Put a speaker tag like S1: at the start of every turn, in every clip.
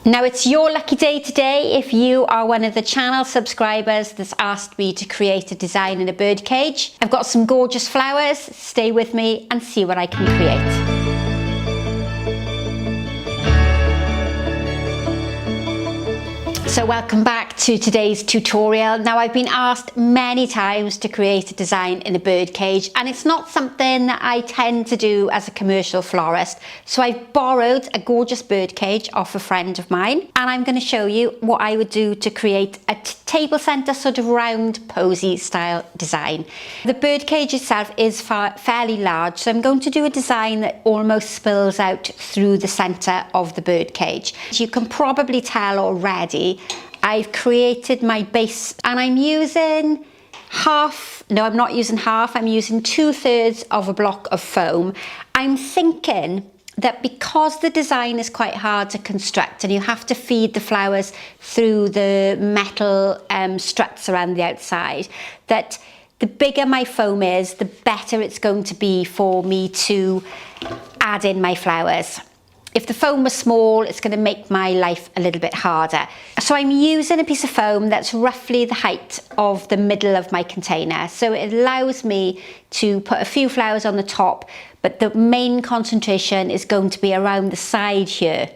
S1: Now it's your lucky day today if you are one of the channel subscribers that's asked me to create a design in a bird cage. I've got some gorgeous flowers, stay with me and see what I can create. So welcome back to today's tutorial. Now I've been asked many times to create a design in a bird cage, and it's not something that I tend to do as a commercial florist. So I've borrowed a gorgeous bird cage off a friend of mine, and I'm going to show you what I would do to create a table centre sort of round posy style design. The bird cage itself is fairly large, so I'm going to do a design that almost spills out through the centre of the bird cage. As you can probably tell already, I've created my base, and I'm using I'm not using half, I'm using 2/3 of a block of foam. I'm thinking that because the design is quite hard to construct and you have to feed the flowers through the metal struts around the outside, that the bigger my foam is, the better it's going to be for me to add in my flowers. If the foam was small, it's going to make my life a little bit harder. So I'm using a piece of foam that's roughly the height of the middle of my container. So it allows me to put a few flowers on the top, but the main concentration is going to be around the side here.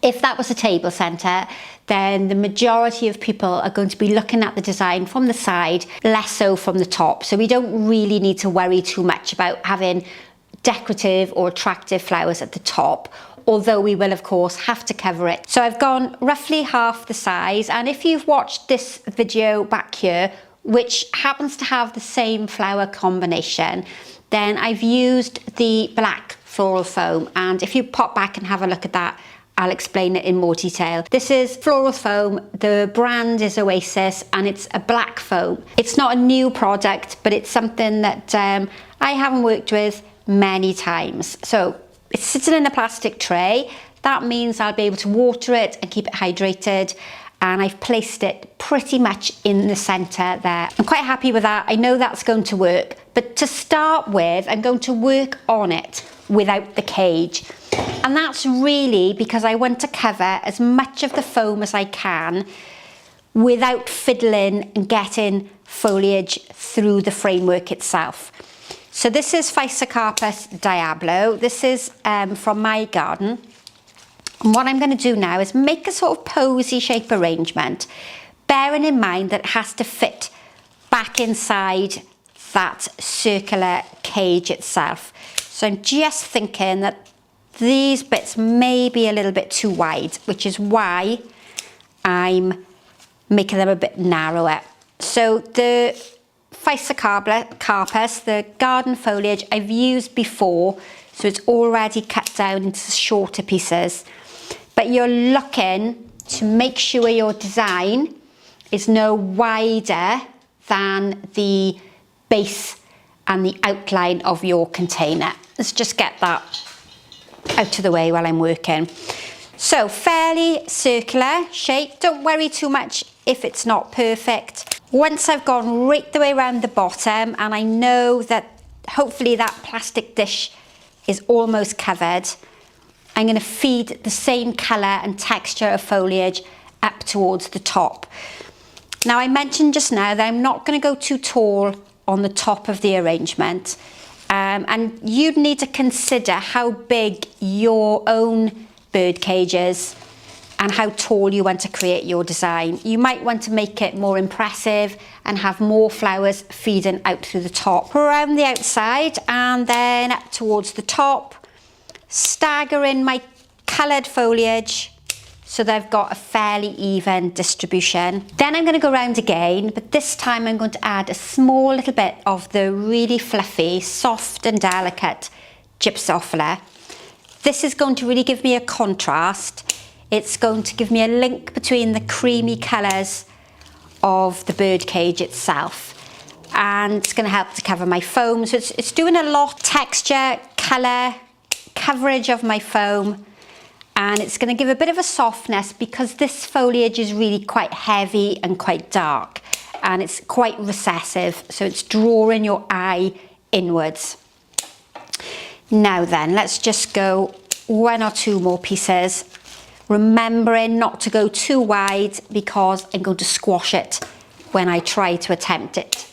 S1: If that was a table centre, then the majority of people are going to be looking at the design from the side, less so from the top. So we don't really need to worry too much about having decorative or attractive flowers at the top, although we will of course have to cover it. So I've gone roughly half the size, and if you've watched this video back here, which happens to have the same flower combination, then I've used the black floral foam, and if you pop back and have a look at that, I'll explain it in more detail. This is Floral Foam, the brand is Oasis, and it's a black foam. It's not a new product, but it's something that I haven't worked with many times. So it's sitting in a plastic tray. That means I'll be able to water it and keep it hydrated, and I've placed it pretty much in the centre there. I'm quite happy with that. I know that's going to work, but to start with, I'm going to work on it without the cage, and that's really because I want to cover as much of the foam as I can without fiddling and getting foliage through the framework itself. So this is Physocarpus Diablo. This is from my garden. And what I'm going to do now is make a sort of posy shape arrangement, bearing in mind that it has to fit back inside that circular cage itself. So I'm just thinking that these bits may be a little bit too wide, which is why I'm making them a bit narrower. So the Physocarpus, the garden foliage, I've used before, so it's already cut down into shorter pieces. But you're looking to make sure your design is no wider than the base and the outline of your container. Let's just get that out of the way while I'm working. So fairly circular shape. Don't worry too much if it's not perfect. Once I've gone right the way around the bottom, and I know that hopefully that plastic dish is almost covered, I'm going to feed the same colour and texture of foliage up towards the top. Now I mentioned just now that I'm not going to go too tall on the top of the arrangement, and you'd need to consider how big your own bird cage is and how tall you want to create your design. You might want to make it more impressive and have more flowers feeding out through the top, around the outside, and then up towards the top, stagger in my coloured foliage so that I've got a fairly even distribution. Then I'm going to go around again, but this time I'm going to add a small little bit of the really fluffy, soft and delicate Gypsophila. This is going to really give me a contrast. It's going to give me a link between the creamy colours of the bird cage itself, and it's going to help to cover my foam. So it's doing a lot, texture, colour, coverage of my foam, and it's going to give a bit of a softness because this foliage is really quite heavy and quite dark, and it's quite recessive, so it's drawing your eye inwards. Now then, let's just go one or two more pieces. remembering not to go too wide because I'm going to squash it when I try to attempt it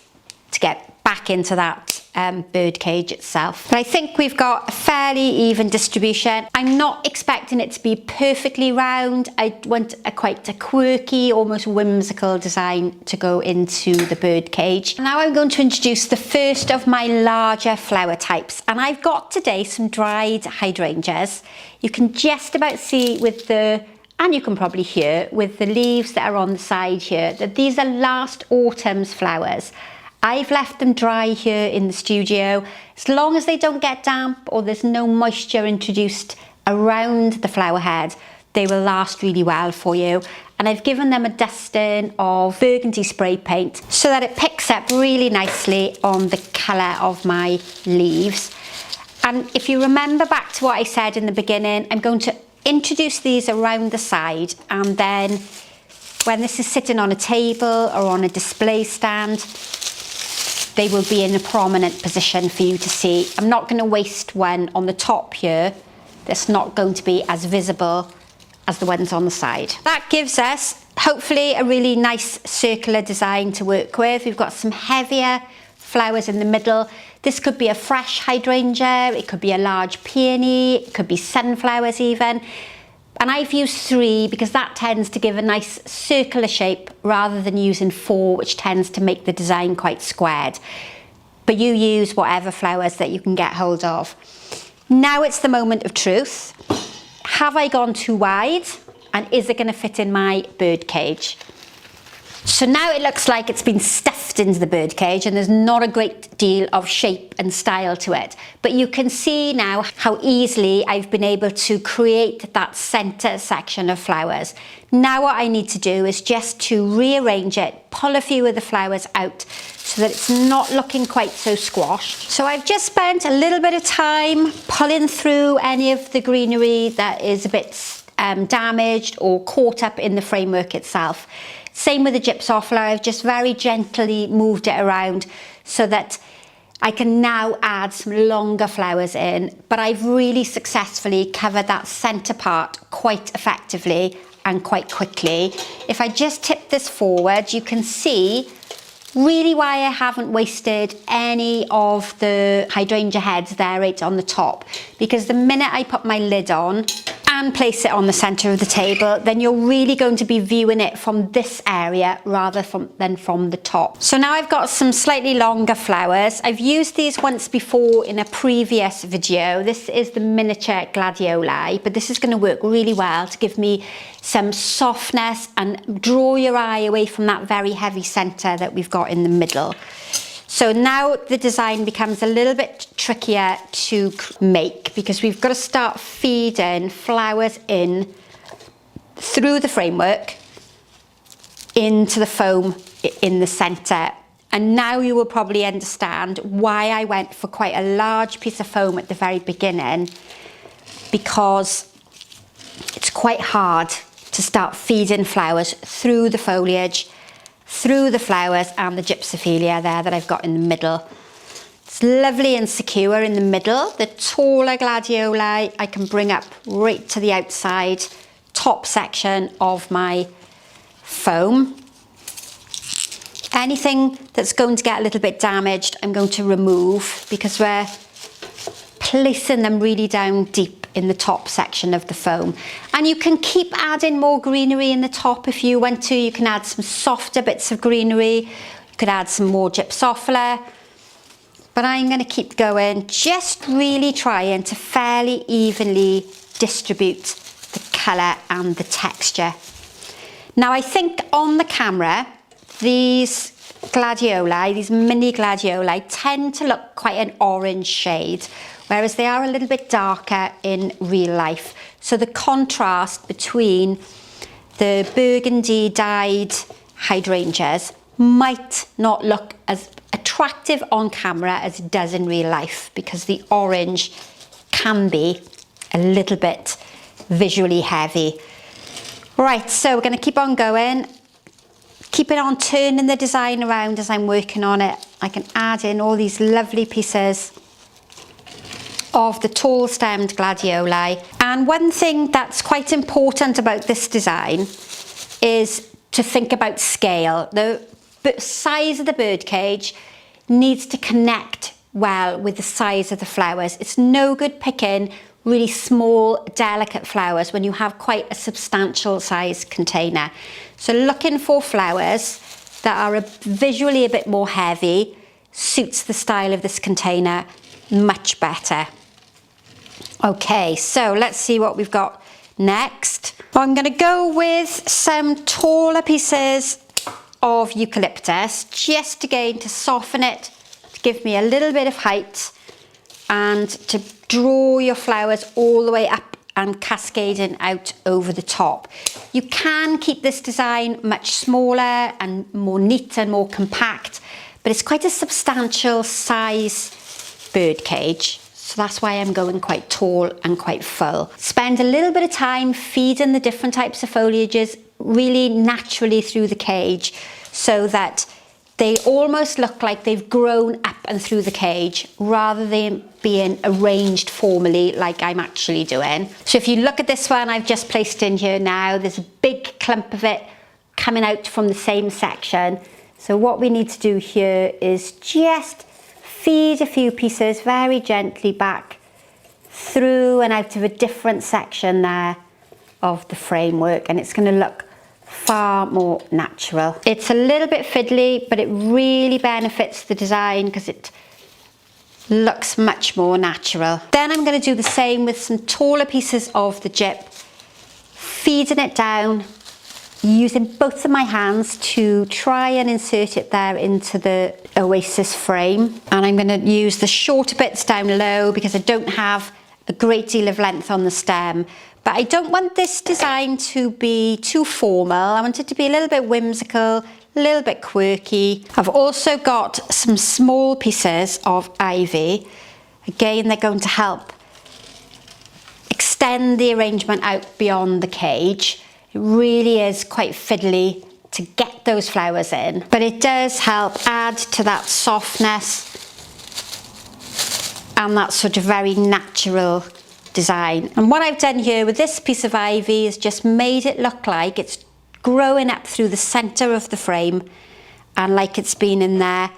S1: to get back into that bird cage itself. But I think we've got a fairly even distribution. I'm not expecting it to be perfectly round. I want quite a quirky, almost whimsical design to go into the bird cage. Now I'm going to introduce the first of my larger flower types, and I've got today some dried hydrangeas. You can just about see with the, and you can probably hear with the leaves that are on the side here, that these are last autumn's flowers. I've left them dry here in the studio. As long as they don't get damp or there's no moisture introduced around the flower head, they will last really well for you. And I've given them a dusting of burgundy spray paint so that it picks up really nicely on the colour of my leaves. And if you remember back to what I said in the beginning, I'm going to introduce these around the side, and then when this is sitting on a table or on a display stand, they will be in a prominent position for you to see. I'm not going to waste one on the top here that's not going to be as visible as the ones on the side. That gives us hopefully a really nice circular design to work with. We've got some heavier flowers in the middle. This could be a fresh hydrangea, it could be a large peony, it could be sunflowers even. And I've used 3 because that tends to give a nice circular shape rather than using 4, which tends to make the design quite squared. But you use whatever flowers that you can get hold of. Now it's the moment of truth. Have I gone too wide? And is it going to fit in my bird cage? So now it looks like it's been stuffed into the bird cage and there's not a great deal of shape and style to it. But you can see now how easily I've been able to create that centre section of flowers. Now what I need to do is just to rearrange it, pull a few of the flowers out so that it's not looking quite so squashed. So I've just spent a little bit of time pulling through any of the greenery that is a bit damaged or caught up in the framework itself. Same with the gypsophila, I've just very gently moved it around so that I can now add some longer flowers in, but I've really successfully covered that centre part quite effectively and quite quickly. If I just tip this forward, you can see really why I haven't wasted any of the hydrangea heads there right on the top, because the minute I put my lid on and place it on the centre of the table, then you're really going to be viewing it from this area rather than from the top. So now I've got some slightly longer flowers. I've used these once before in a previous video. This is the miniature gladioli, but this is going to work really well to give me some softness and draw your eye away from that very heavy centre that we've got in the middle. So now the design becomes a little bit trickier to make because we've got to start feeding flowers in through the framework into the foam in the centre. And now you will probably understand why I went for quite a large piece of foam at the very beginning, because it's quite hard to start feeding flowers through the foliage, through the flowers and the gypsophilia there that I've got in the middle. It's lovely and secure in the middle. The taller gladioli I can bring up right to the outside top section of my foam. Anything that's going to get a little bit damaged I'm going to remove because we're placing them really down deep in the top section of the foam. And you can keep adding more greenery in the top if you want to. You can add some softer bits of greenery. You could add some more gypsophila. But I'm going to keep going, just really trying to fairly evenly distribute the colour and the texture. Now I think on the camera, these gladioli, these mini gladioli, tend to look quite an orange shade, whereas they are a little bit darker in real life. So the contrast between the burgundy dyed hydrangeas might not look as attractive on camera as it does in real life, because the orange can be a little bit visually heavy. Right, so we're going to keep on going. Keeping on turning the design around as I'm working on it. I can add in all these lovely pieces of the tall stemmed gladioli. And one thing that's quite important about this design is to think about scale. The size of the birdcage needs to connect well with the size of the flowers. It's no good picking really small, delicate flowers when you have quite a substantial size container. So looking for flowers that are visually a bit more heavy suits the style of this container much better. Okay, so let's see what we've got next. I'm going to go with some taller pieces of eucalyptus, just again to soften it, to give me a little bit of height and to draw your flowers all the way up and cascading out over the top. You can keep this design much smaller and more neat and more compact, but it's quite a substantial size birdcage. So that's why I'm going quite tall and quite full. Spend a little bit of time feeding the different types of foliages really naturally through the cage so that they almost look like they've grown up and through the cage rather than being arranged formally like I'm actually doing. So if you look at this one I've just placed in here now, there's a big clump of it coming out from the same section. So what we need to do here is just feed a few pieces very gently back through and out of a different section there of the framework, and it's going to look far more natural. It's a little bit fiddly, but it really benefits the design because it looks much more natural. Then I'm going to do the same with some taller pieces of the gyp, feeding it down, using both of my hands to try and insert it there into the oasis frame. And I'm going to use the shorter bits down low because I don't have a great deal of length on the stem. But I don't want this design to be too formal. I want it to be a little bit whimsical, a little bit quirky. I've also got some small pieces of ivy. Again, they're going to help extend the arrangement out beyond the cage. It really is quite fiddly to get those flowers in, but it does help add to that softness and that sort of very natural design. And what I've done here with this piece of ivy is just made it look like it's growing up through the center of the frame and like it's been in there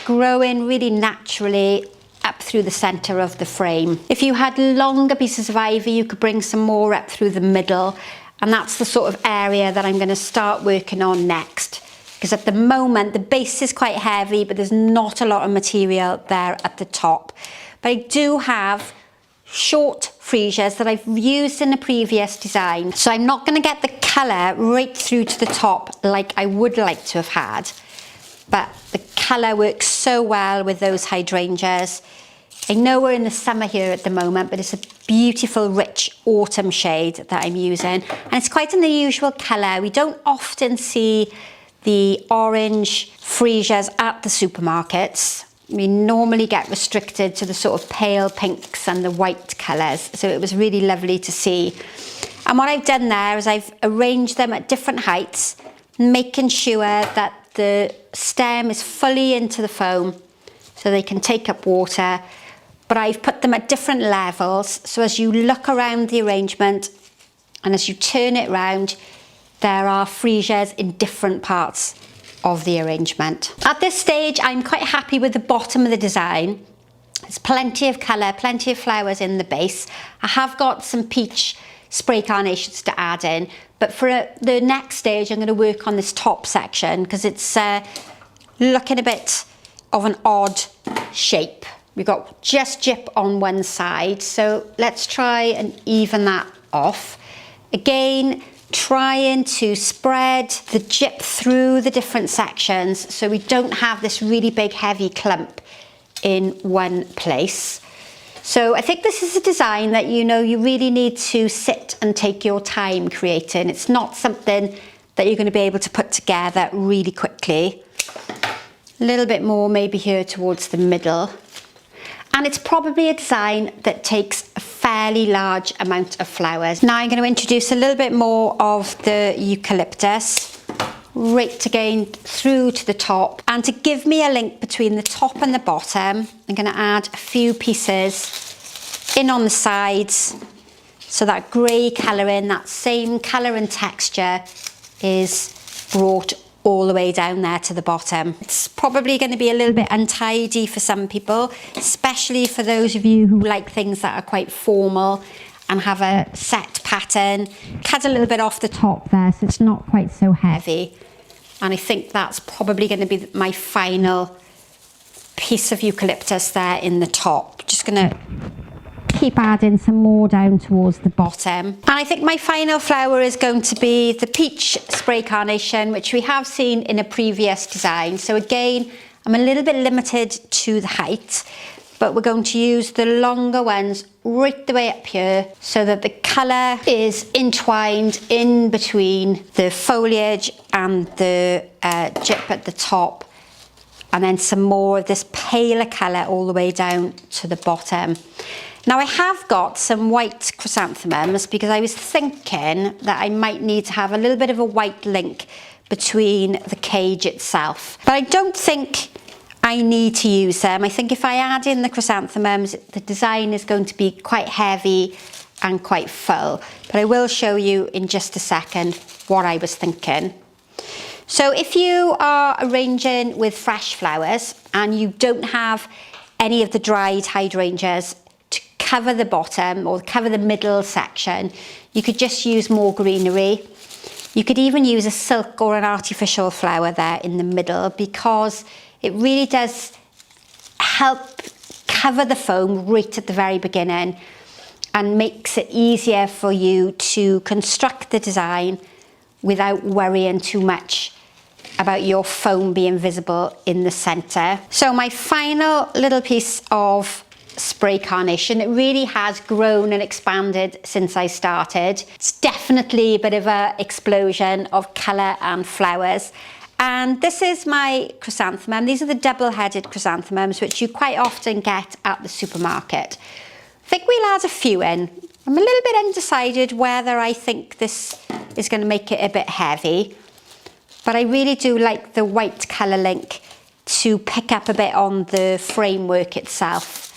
S1: growing really naturally up through the center of the frame. If you had longer pieces of ivy, you could bring some more up through the middle, and that's the sort of area that I'm going to start working on next, because at the moment the base is quite heavy but there's not a lot of material there at the top. But I do have short freesias that I've used in a previous design, so I'm not going to get the colour right through to the top like I would like to have had, but the colour works so well with those hydrangeas. I know we're in the summer here at the moment, but it's a beautiful rich autumn shade that I'm using, and it's quite an unusual colour. We don't often see the orange freesias at the supermarkets. We normally get restricted to the sort of pale pinks and the white colours, so it was really lovely to see. And what I've done there is I've arranged them at different heights, making sure that the stem is fully into the foam so they can take up water, but I've put them at different levels, so as you look around the arrangement and as you turn it round, there are freesias in different parts of the arrangement. At this stage, I'm quite happy with the bottom of the design. There's plenty of colour, plenty of flowers in the base. I have got some peach spray carnations to add in, but for the next stage, I'm going to work on this top section because it's looking a bit of an odd shape. We've got just gyp on one side, so let's try and even that off. Again, trying to spread the gyp through the different sections so we don't have this really big heavy clump in one place. So I think this is a design that you really need to sit and take your time creating. It's not something that you're going to be able to put together really quickly. A little bit more maybe here towards the middle. And it's probably a design that takes a fairly large amount of flowers. Now I'm going to introduce a little bit more of the eucalyptus, right again through to the top. And to give me a link between the top and the bottom, I'm going to add a few pieces in on the sides. So that grey colouring, that same colour and texture is brought all the way down there to the bottom. It's probably going to be a little bit untidy for some people, especially for those of you who like things that are quite formal and have a set pattern. Cut a little bit off the top there so it's not quite so heavy. And I think that's probably going to be my final piece of eucalyptus there in the top. Just going to keep adding some more down towards the bottom. And I think my final flower is going to be the peach spray carnation, which we have seen in a previous design. So again, I'm a little bit limited to the height, but we're going to use the longer ones right the way up here so that the colour is entwined in between the foliage and the gyp at the top, and then some more of this paler colour all the way down to the bottom. Now I have got some white chrysanthemums because I was thinking that I might need to have a little bit of a white link between the cage itself, but I don't think I need to use them. I think if I add in the chrysanthemums, the design is going to be quite heavy and quite full, but I will show you in just a second what I was thinking. So if you are arranging with fresh flowers and you don't have any of the dried hydrangeas to cover the bottom or cover the middle section, you could just use more greenery. You could even use a silk or an artificial flower there in the middle, because it really does help cover the foam right at the very beginning and makes it easier for you to construct the design without worrying too much about your foam being visible in the centre. So my final little piece of spray carnation, it really has grown and expanded since I started. It's definitely a bit of an explosion of colour and flowers. And this is my chrysanthemum. These are the double-headed chrysanthemums, which you quite often get at the supermarket. I think we'll add a few in. I'm a little bit undecided whether I think this is going to make it a bit heavy, but I really do like the white colour link to pick up a bit on the framework itself.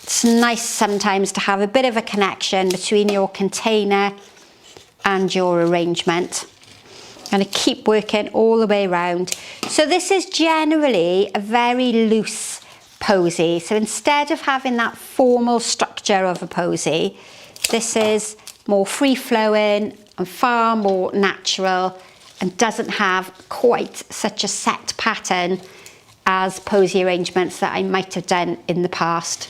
S1: It's nice sometimes to have a bit of a connection between your container and your arrangement. I'm going to keep working all the way around. So this is generally a very loose posy. So instead of having that formal structure of a posy, this is more free-flowing and far more natural and doesn't have quite such a set pattern as posy arrangements that I might have done in the past.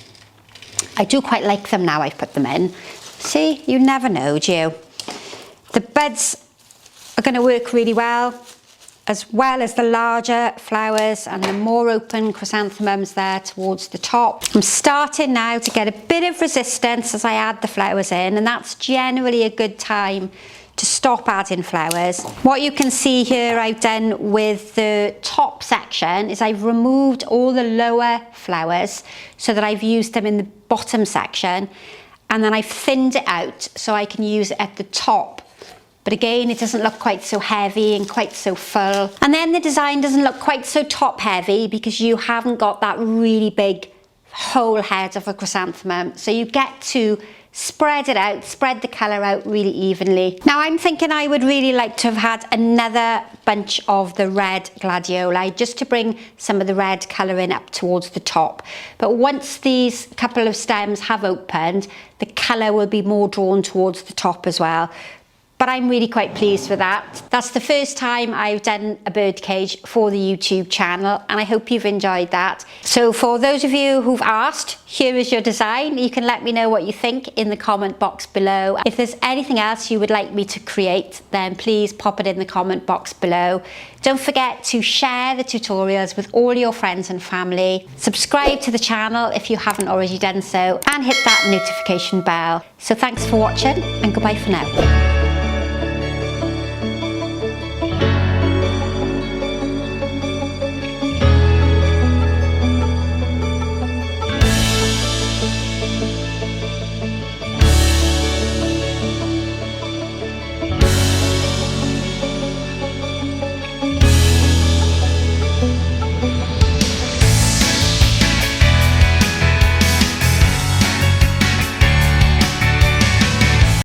S1: I do quite like them now I've put them in. See, you never know, do you? The buds are going to work really well as the larger flowers and the more open chrysanthemums there towards the top. I'm starting now to get a bit of resistance as I add the flowers in, and that's generally a good time to stop adding flowers. What you can see here I've done with the top section is I've removed all the lower flowers so that I've used them in the bottom section, and then I've thinned it out so I can use it at the top. But again, it doesn't look quite so heavy and quite so full. And then the design doesn't look quite so top heavy because you haven't got that really big whole head of a chrysanthemum. So you get to spread it out, spread the colour out really evenly. Now I'm thinking I would really like to have had another bunch of the red gladioli just to bring some of the red colouring up towards the top. But once these couple of stems have opened, the colour will be more drawn towards the top as well. But I'm really quite pleased with that. That's the first time I've done a birdcage for the YouTube channel, and I hope you've enjoyed that. So for those of you who've asked, here is your design. You can let me know what you think in the comment box below. If there's anything else you would like me to create, then please pop it in the comment box below. Don't forget to share the tutorials with all your friends and family. Subscribe to the channel if you haven't already done so, and hit that notification bell. So thanks for watching, and goodbye for now.